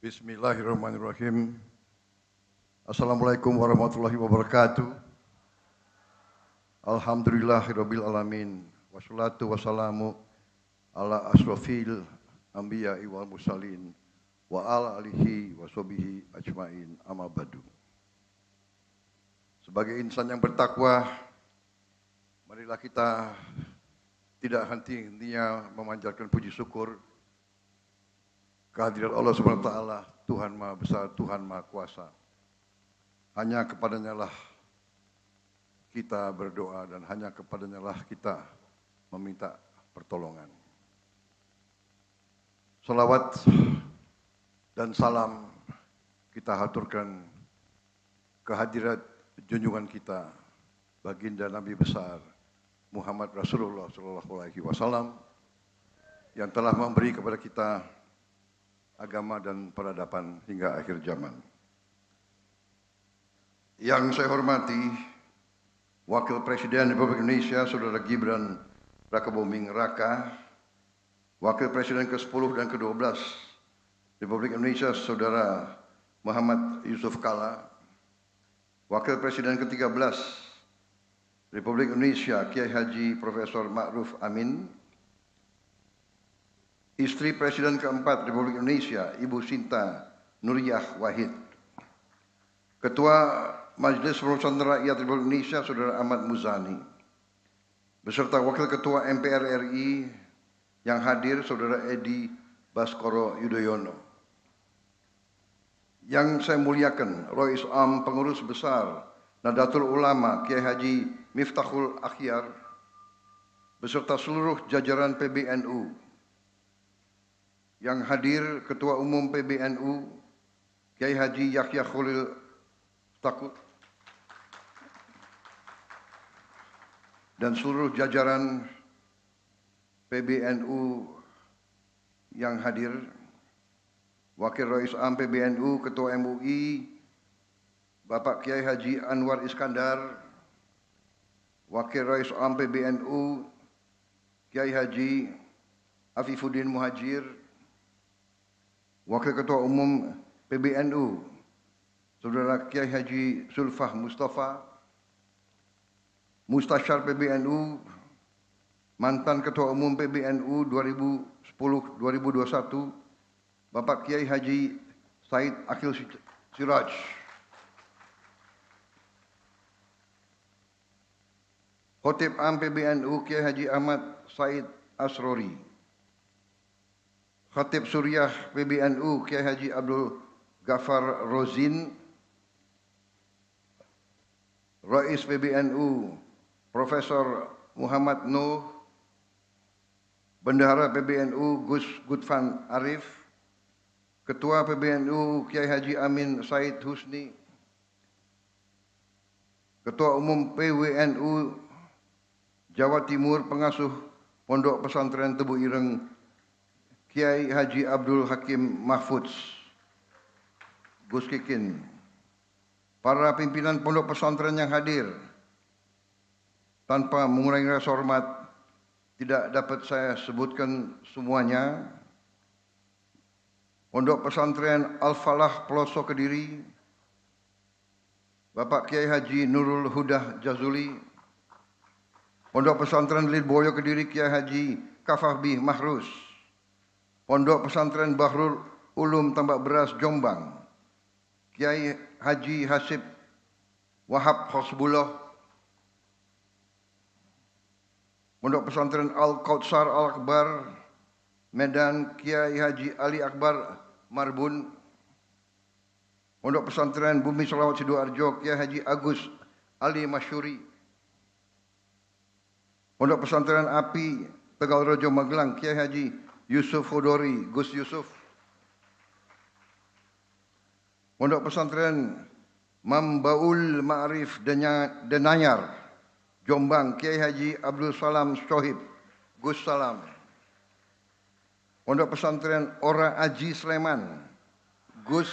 Bismillahirrahmanirrahim. Assalamualaikum warahmatullahi wabarakatuh. Alhamdulillahirabbil alamin. Wassalatu wassalamu ala asrofil anbiya'i wal mursalin wa ala alihi wa sahbihi ajmain, amma ba'du. Sebagai insan yang bertakwa, marilah kita tidak henti-hentinya memanjatkan puji syukur kehadirat Allah Subhanahu wa taala, Tuhan Maha Besar, Tuhan Maha Kuasa. Hanya kepadanya lah kita berdoa dan hanya kepadanya lah kita meminta pertolongan. Salawat dan salam kita haturkan kehadirat junjungan kita, baginda Nabi besar Muhammad Rasulullah SAW yang telah memberi kepada kita agama dan peradaban hingga akhir zaman. Yang saya hormati Wakil Presiden Republik Indonesia Saudara Gibran Rakabuming Raka, Wakil Presiden ke-10 dan ke-12 Republik Indonesia Saudara Muhammad Yusuf Kalla, Wakil Presiden ke-13 Republik Indonesia Kiai Haji Profesor Ma'ruf Amin, Istri Presiden keempat Republik Indonesia, Ibu Sinta Nuriyah Wahid, Ketua Majelis Permusyawaratan Rakyat Republik Indonesia Saudara Ahmad Muzani, beserta Wakil Ketua MPR RI yang hadir Saudara Edi Baskoro Yudhoyono. Yang saya muliakan Rois Am Pengurus Besar Nahdlatul Ulama Kiai Haji Miftahul Akhyar, beserta seluruh jajaran PBNU. Yang hadir Ketua Umum PBNU Kiai Haji Yahya Khalil Stakuf dan seluruh jajaran PBNU yang hadir, Wakil Rais Am PBNU Ketua MUI Bapak Kiai Haji Anwar Iskandar, Wakil Rais Am PBNU Kiai Haji Afifuddin Muhajir, Wakil Ketua Umum PBNU Saudara Kiai Haji Sulfah Mustafa, Mustasyar PBNU, mantan Ketua Umum PBNU 2010-2021 Bapak Kiai Haji Said Akhil Siraj, Khotib Am PBNU Kiai Haji Ahmad Said Asrori, Khatib Suriah PBNU Kiai Haji Abdul Ghaffar Rozin, Rais PBNU Profesor Muhammad Nuh, Bendahara PBNU Gus Gutfan Arif, Ketua PBNU Kiai Haji Amin Said Husni, Ketua Umum PWNU Jawa Timur Pengasuh Pondok Pesantren Tebu Ireng Kiai Haji Abdul Hakim Mahfudz, Gus Kikin, para pimpinan pondok pesantren yang hadir, tanpa mengurangi rasa hormat, tidak dapat saya sebutkan semuanya. Pondok pesantren Al-Falah Pelosok Kediri, Bapak Kiai Haji Nurul Hudah Jazuli, Pondok pesantren Lirboyo Kediri Kiai Haji Kafahbi Mahrus, Pondok Pesantren Bahrul Ulum Tambak Beras Jombang Kiai Haji Hasib Wahab Hosbullah, Pondok Pesantren Al-Kautsar Al-Akbar Medan Kiai Haji Ali Akbar Marbun, Pondok Pesantren Bumi Selawat Sidoarjo Kiai Haji Agus Ali Masyuri, Pondok Pesantren Api Tegal Rejo Magelang Kiai Haji Yusuf Hudori Gus Yusuf, Pondok Pesantren Mambaul Ma'arif Denanyar Jombang Kiai Haji Abdul Salam Shohib Gus Salam, Pondok Pesantren Ora Aji Sleman Gus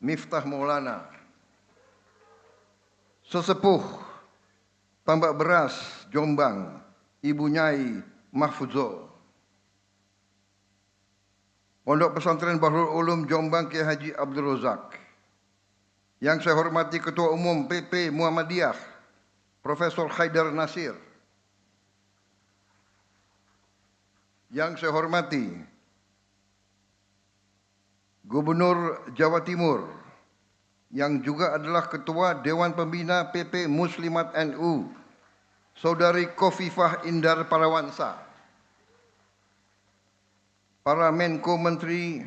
Miftah Maulana, Sesepuh Tambak Beras Jombang Ibu Nyai Mahfuzo, Pondok Pesantren Bahrul Ulum Jombang Kiai Haji Abdul Razak. Yang saya hormati Ketua Umum PP Muhammadiyah, Profesor Haidar Nasir. Yang saya hormati Gubernur Jawa Timur, yang juga adalah Ketua Dewan Pembina PP Muslimat NU, Saudari Khofifah Indar Parawansa. Para Menko Menteri,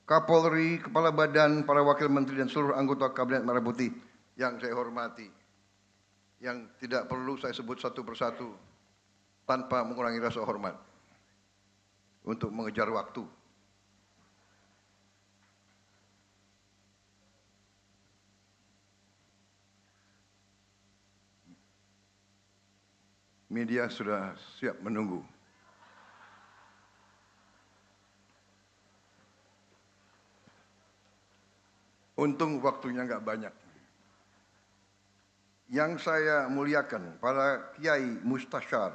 Kapolri, Kepala Badan, para Wakil Menteri dan seluruh anggota Kabinet Merah Putih yang saya hormati, yang tidak perlu saya sebut satu persatu tanpa mengurangi rasa hormat untuk mengejar waktu. Media sudah siap menunggu. Untung waktunya nggak banyak. Yang saya muliakan, para kiai mustasyar,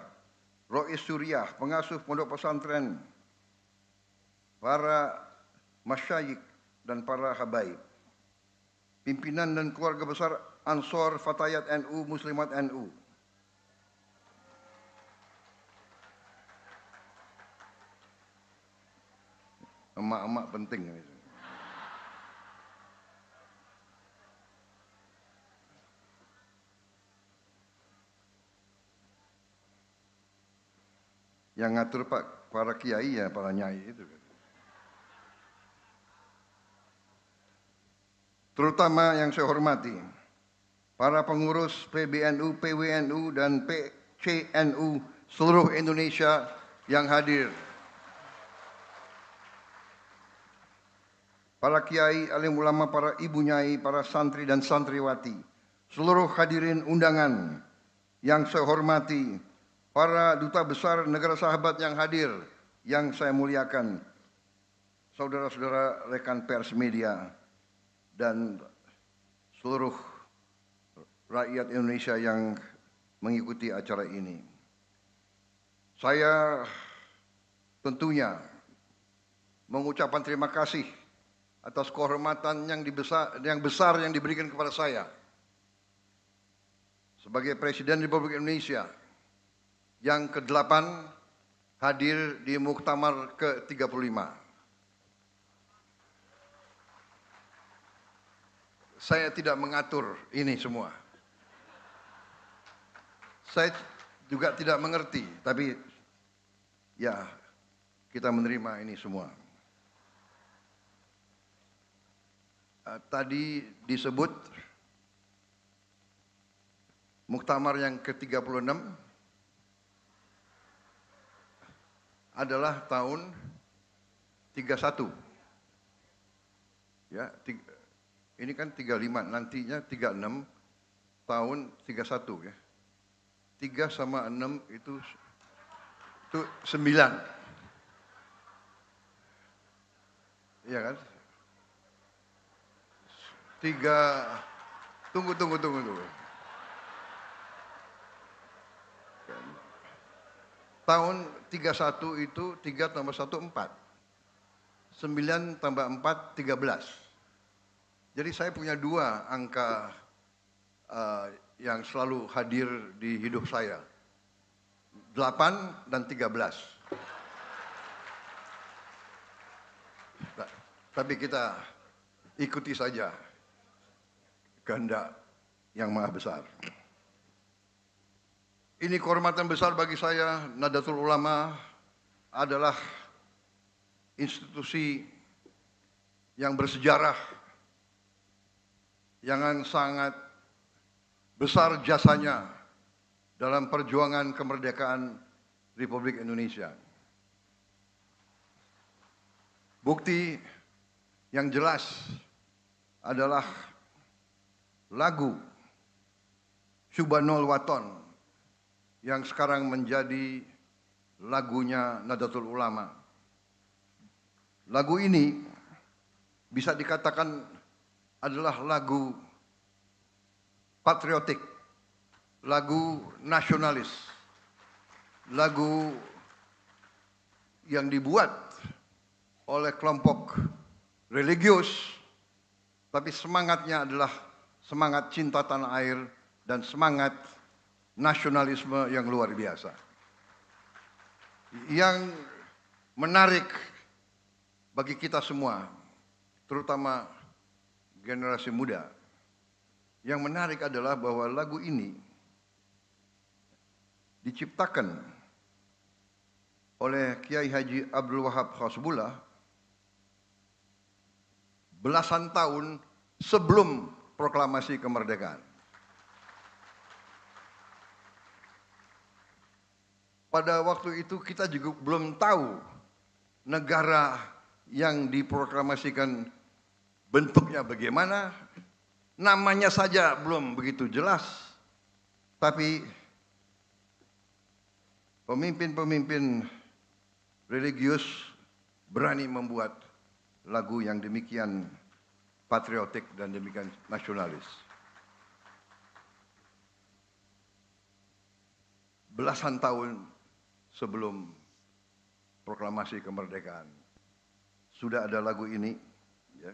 rois suriah, pengasuh pondok pesantren, para masyayikh dan para habaib, pimpinan dan keluarga besar Ansor Fatayat NU, Muslimat NU, emak-emak penting. Yang ngatur Pak para kiai ya para nyai itu. Terutama yang saya hormati para pengurus PBNU, PWNU dan PCNU seluruh Indonesia yang hadir. Para kiai, alim ulama, para ibu nyai, para santri dan santriwati, seluruh hadirin undangan yang saya hormati, para duta besar negara sahabat yang hadir, yang saya muliakan, saudara-saudara rekan pers media, dan seluruh rakyat Indonesia yang mengikuti acara ini. Saya tentunya mengucapkan terima kasih atas kehormatan yang besar yang diberikan kepada saya sebagai Presiden Republik Indonesia yang ke-8 hadir di Muktamar ke-35. Saya tidak mengatur ini semua. Saya juga tidak mengerti, tapi ya kita menerima ini semua. Tadi disebut Muktamar yang ke-36 adalah tahun 31. Ya, ini kan 35, nantinya 36, tahun 31 ya. 3 sama 6 itu 9. Iya kan? 3, tunggu. Tahun 31 itu 3 tambah 1, 4. 9 tambah 4, 13. Jadi saya punya 2 angka yang selalu hadir di hidup saya. 8 dan 13. Tapi kita ikuti saja kehendak yang maha besar. Ini kehormatan besar bagi saya. Nahdlatul Ulama adalah institusi yang bersejarah, yang sangat besar jasanya dalam perjuangan kemerdekaan Republik Indonesia. Bukti yang jelas adalah lagu Subhanul Waton yang sekarang menjadi lagunya Nahdlatul Ulama. Lagu ini bisa dikatakan adalah lagu patriotik, lagu nasionalis, lagu yang dibuat oleh kelompok religius, tapi semangatnya adalah semangat cinta tanah air dan semangat nasionalisme yang luar biasa. Yang menarik bagi kita semua, terutama generasi muda, yang menarik adalah bahwa lagu ini diciptakan oleh Kiai Haji Abdul Wahab Hasbullah belasan tahun sebelum proklamasi kemerdekaan. Pada waktu itu kita juga belum tahu negara yang diproklamasikan bentuknya bagaimana, namanya saja belum begitu jelas. Tapi pemimpin-pemimpin religius berani membuat lagu yang demikian patriotik dan demikian nasionalis. Belasan tahun sebelum proklamasi kemerdekaan sudah ada lagu ini, ya.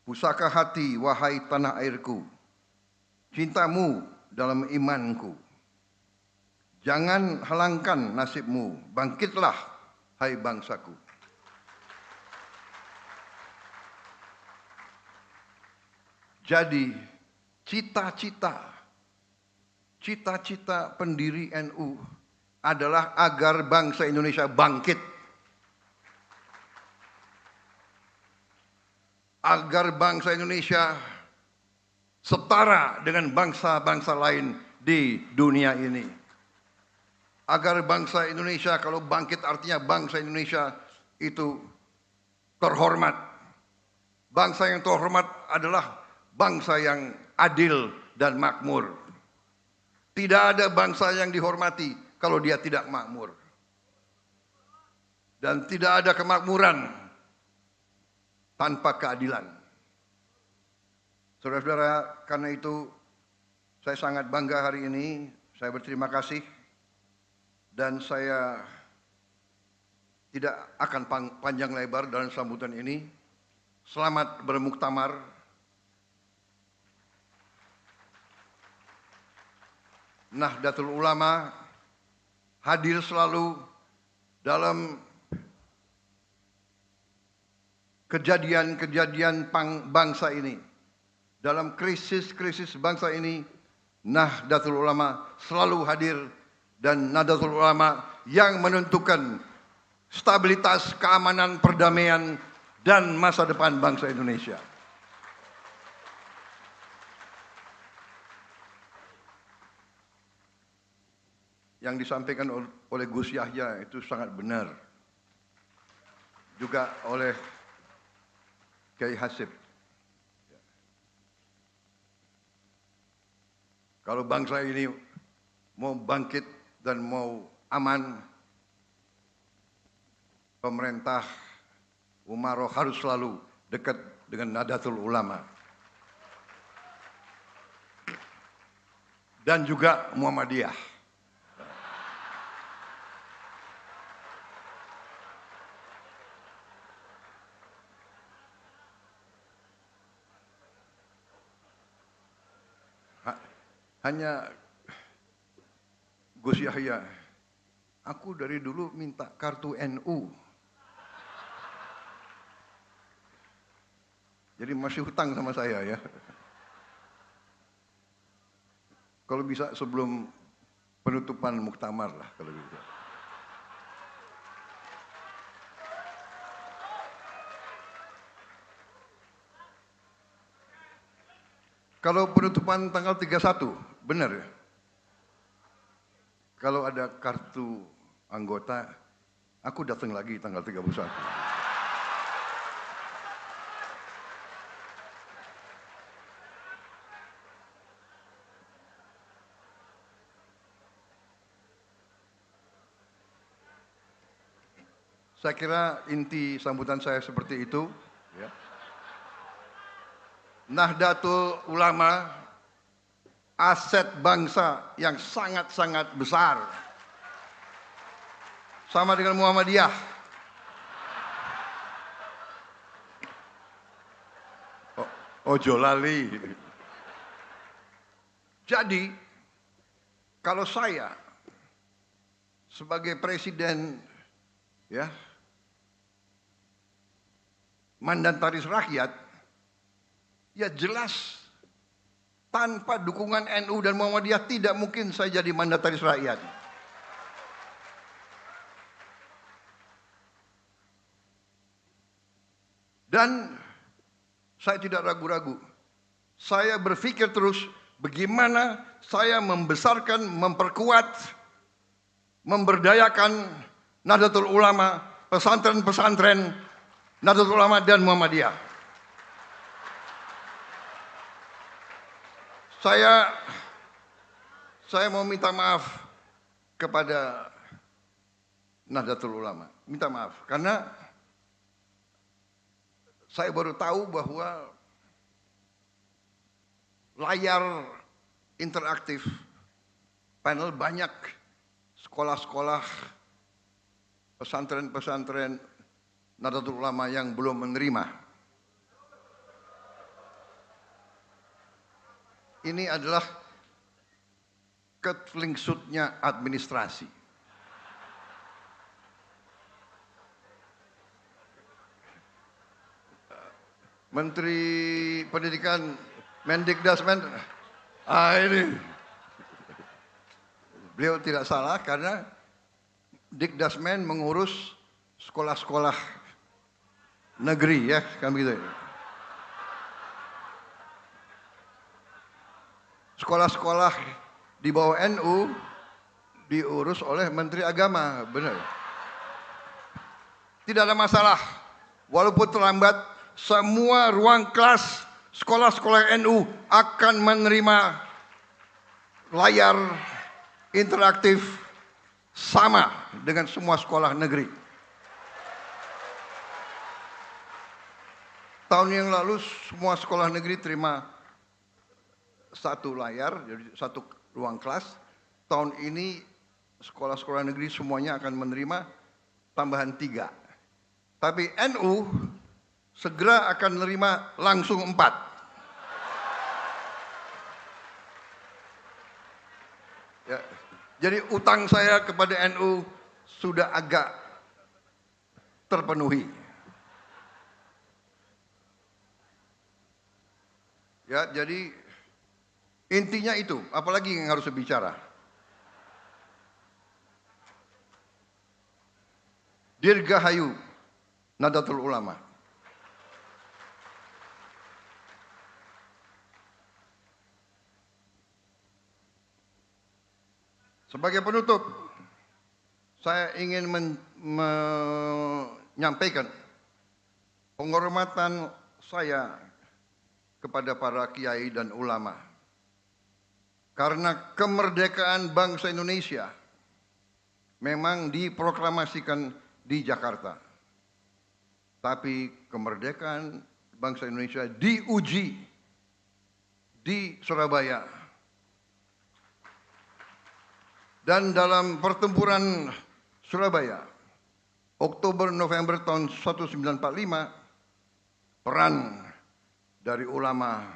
Pusaka hati wahai tanah airku, cintamu dalam imanku, jangan halangkan nasibmu, bangkitlah hai bangsaku. Jadi cita-cita pendiri NU adalah agar bangsa Indonesia bangkit. Agar bangsa Indonesia setara dengan bangsa-bangsa lain di dunia ini. Agar bangsa Indonesia, kalau bangkit artinya bangsa Indonesia itu terhormat. Bangsa yang terhormat adalah bangsa yang adil dan makmur. Tidak ada bangsa yang dihormati kalau dia tidak makmur. Dan tidak ada kemakmuran tanpa keadilan. Saudara-saudara, karena itu saya sangat bangga hari ini, saya berterima kasih, dan saya tidak akan panjang lebar dalam sambutan ini. Selamat bermuktamar. Nahdlatul Ulama hadir selalu dalam kejadian-kejadian bangsa ini. Dalam krisis-krisis bangsa ini, Nahdlatul Ulama selalu hadir, dan Nahdlatul Ulama yang menentukan stabilitas, keamanan, perdamaian, dan masa depan bangsa Indonesia. Yang disampaikan oleh Gus Yahya itu sangat benar. Juga oleh Kiai Hasib. Kalau bangsa ini mau bangkit dan mau aman, pemerintah Umaroh harus selalu dekat dengan Nahdlatul Ulama. Dan juga Muhammadiyah. Hanya Gus Yahya, aku dari dulu minta kartu NU. Jadi masih hutang sama saya ya. Kalau bisa sebelum penutupan muktamar lah kalau gitu. Kalau penutupan tanggal 31, benar ya? Kalau ada kartu anggota, aku datang lagi tanggal 31. Saya kira inti sambutan saya seperti itu. Ya. Nahdlatul Ulama aset bangsa yang sangat-sangat besar. sama dengan Muhammadiyah. Ojo lali. Jadi, kalau saya sebagai presiden, ya, mandataris rakyat, ya jelas tanpa dukungan NU dan Muhammadiyah tidak mungkin saya jadi mandataris rakyat. Dan saya tidak ragu-ragu. Saya berpikir terus bagaimana saya membesarkan, memperkuat, memberdayakan Nahdlatul Ulama, pesantren-pesantren Nahdlatul Ulama dan Muhammadiyah. Saya mau minta maaf kepada Nahdlatul Ulama. Minta maaf karena saya baru tahu bahwa layar interaktif panel banyak sekolah-sekolah, pesantren-pesantren Nahdlatul Ulama yang belum menerima. Ini adalah ketelingsutnya administrasi. Menteri Pendidikan Mendikdasmen, ini beliau tidak salah karena Dikdasmen mengurus sekolah-sekolah negeri, ya kan begitu. Sekolah-sekolah di bawah NU diurus oleh Menteri Agama, benar. Tidak ada masalah, walaupun terlambat, semua ruang kelas sekolah-sekolah NU akan menerima layar interaktif sama dengan semua sekolah negeri. Tahun yang lalu semua sekolah negeri terima satu layar, jadi satu ruang kelas. Tahun ini sekolah-sekolah negeri semuanya akan menerima tambahan 3. Tapi NU segera akan menerima langsung 4. Ya, jadi utang saya kepada NU sudah agak terpenuhi. Ya, jadi intinya itu, apalagi yang harus bicara. Dirgahayu Nahdlatul Ulama. Sebagai penutup, saya ingin menyampaikan penghormatan saya kepada para kiai dan ulama. Karena kemerdekaan bangsa Indonesia memang diproklamasikan di Jakarta. Tapi kemerdekaan bangsa Indonesia diuji di Surabaya. Dan dalam pertempuran Surabaya, Oktober-November tahun 1945, peran dari ulama,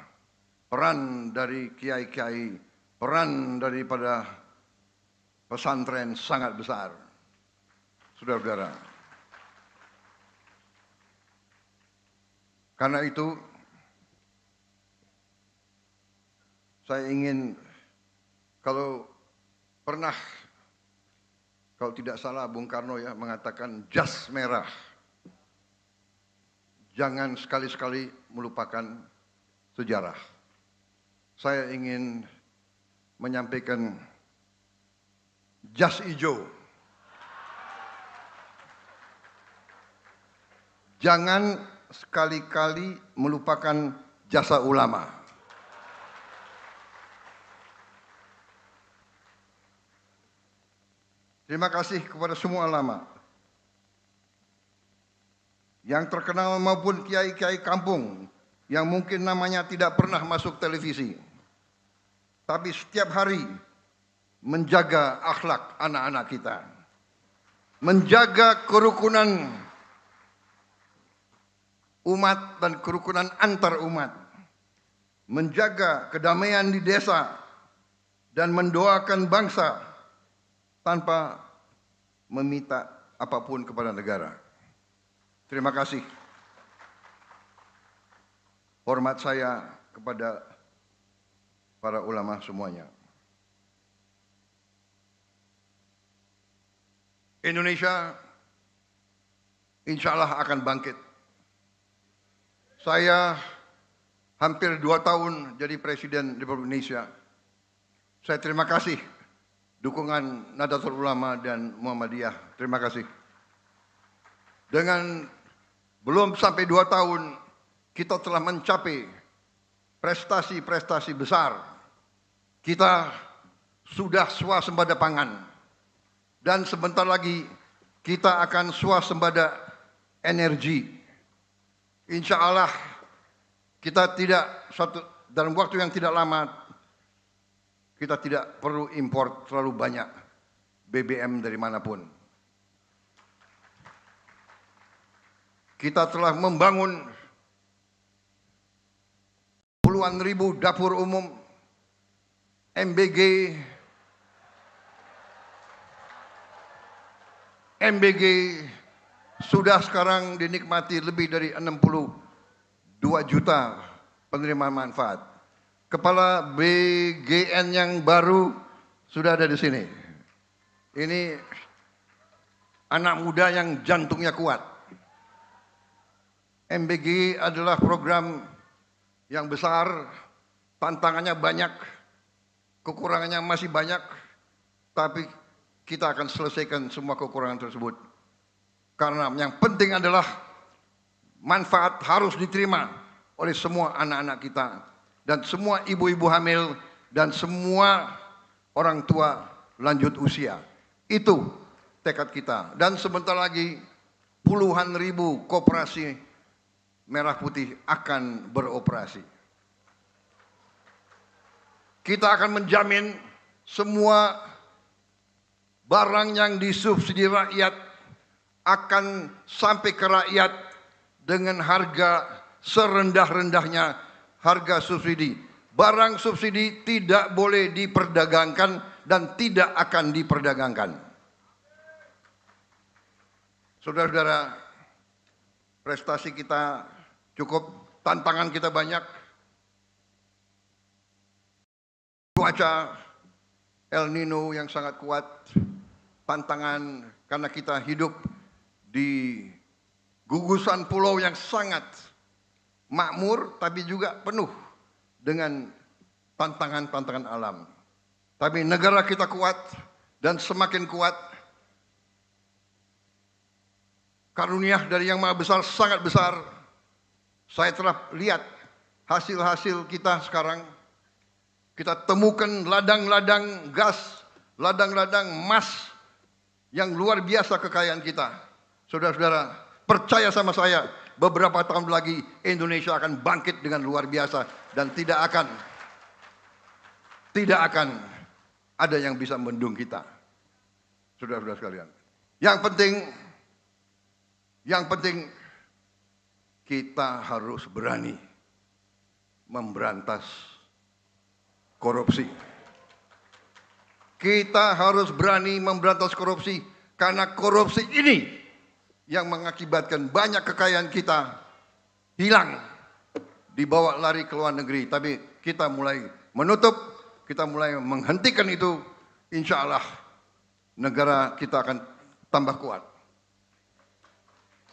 peran dari kiai-kiai, peran daripada pesantren sangat besar. Saudara-saudara. Karena itu, saya ingin, kalau tidak salah Bung Karno ya mengatakan jas merah. Jangan sekali-sekali melupakan sejarah. Saya ingin menyampaikan jas hijau. Jangan sekali-kali melupakan jasa ulama. Terima kasih kepada semua ulama yang terkenal maupun kiai-kiai kampung yang mungkin namanya tidak pernah masuk televisi, tapi setiap hari menjaga akhlak anak-anak kita. menjaga kerukunan umat dan kerukunan antar umat, menjaga kedamaian di desa, dan mendoakan bangsa tanpa meminta apapun kepada negara. Terima kasih. Hormat saya kepada para ulama semuanya. Indonesia insya Allah akan bangkit. Saya hampir 2 tahun jadi Presiden Republik Indonesia. Saya terima kasih dukungan Nahdlatul Ulama dan Muhammadiyah. Terima kasih. Dengan belum sampai 2 tahun, kita telah mencapai prestasi-prestasi besar. Kita sudah swasembada pangan. Dan sebentar lagi kita akan swasembada energi. Insya Allah kita dalam waktu yang tidak lama, kita tidak perlu impor terlalu banyak BBM dari manapun. Kita telah membangun puluhan ribu dapur umum, MBG sudah sekarang dinikmati lebih dari 62 juta penerima manfaat. Kepala BGN yang baru sudah ada di sini. Ini anak muda yang jantungnya kuat. MBG adalah program yang besar, tantangannya banyak, kekurangannya masih banyak, tapi kita akan selesaikan semua kekurangan tersebut. Karena yang penting adalah manfaat harus diterima oleh semua anak-anak kita dan semua ibu-ibu hamil dan semua orang tua lanjut usia. Itu tekad kita. Dan sebentar lagi puluhan ribu koperasi merah putih akan beroperasi. Kita akan menjamin semua barang yang disubsidi rakyat akan sampai ke rakyat dengan harga serendah-rendahnya harga subsidi. Barang subsidi tidak boleh diperdagangkan dan tidak akan diperdagangkan. Saudara-saudara, prestasi kita cukup, tantangan kita banyak. Cuaca El Nino yang sangat kuat, tantangan karena kita hidup di gugusan pulau yang sangat makmur tapi juga penuh dengan tantangan-tantangan alam. Tapi negara kita kuat dan semakin kuat. Karunia dari Yang Maha Besar sangat besar. Saya telah lihat hasil-hasil kita sekarang. Kita temukan ladang-ladang gas, ladang-ladang emas yang luar biasa kekayaan kita. Saudara-saudara, percaya sama saya, beberapa tahun lagi Indonesia akan bangkit dengan luar biasa dan tidak akan ada yang bisa membendung kita. Saudara-saudara sekalian. Yang penting kita harus berani memberantas korupsi. Kita harus berani memberantas korupsi karena korupsi ini yang mengakibatkan banyak kekayaan kita hilang, dibawa lari ke luar negeri. Tapi kita mulai menutup, kita mulai menghentikan itu. Insya Allah negara kita akan tambah kuat.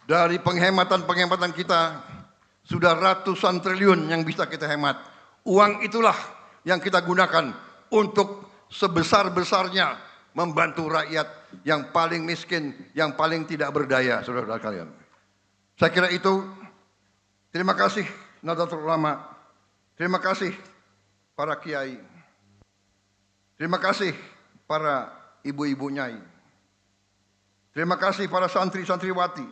Dari penghematan kita sudah ratusan triliun yang bisa kita hemat. Uang itulah yang kita gunakan untuk sebesar-besarnya membantu rakyat yang paling miskin, yang paling tidak berdaya, saudara-saudara kalian. Saya kira itu. Terima kasih Nahdlatul Ulama. Terima kasih para kiai. Terima kasih para ibu-ibu nyai. Terima kasih para santri-santriwati.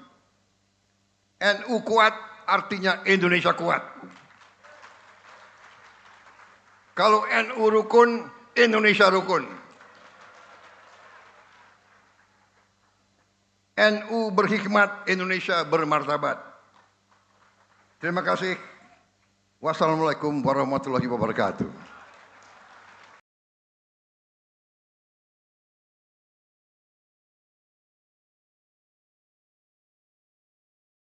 NU kuat artinya Indonesia kuat. Kalau NU rukun, Indonesia rukun. NU berhikmat, Indonesia bermartabat. Terima kasih. Wassalamualaikum warahmatullahi wabarakatuh.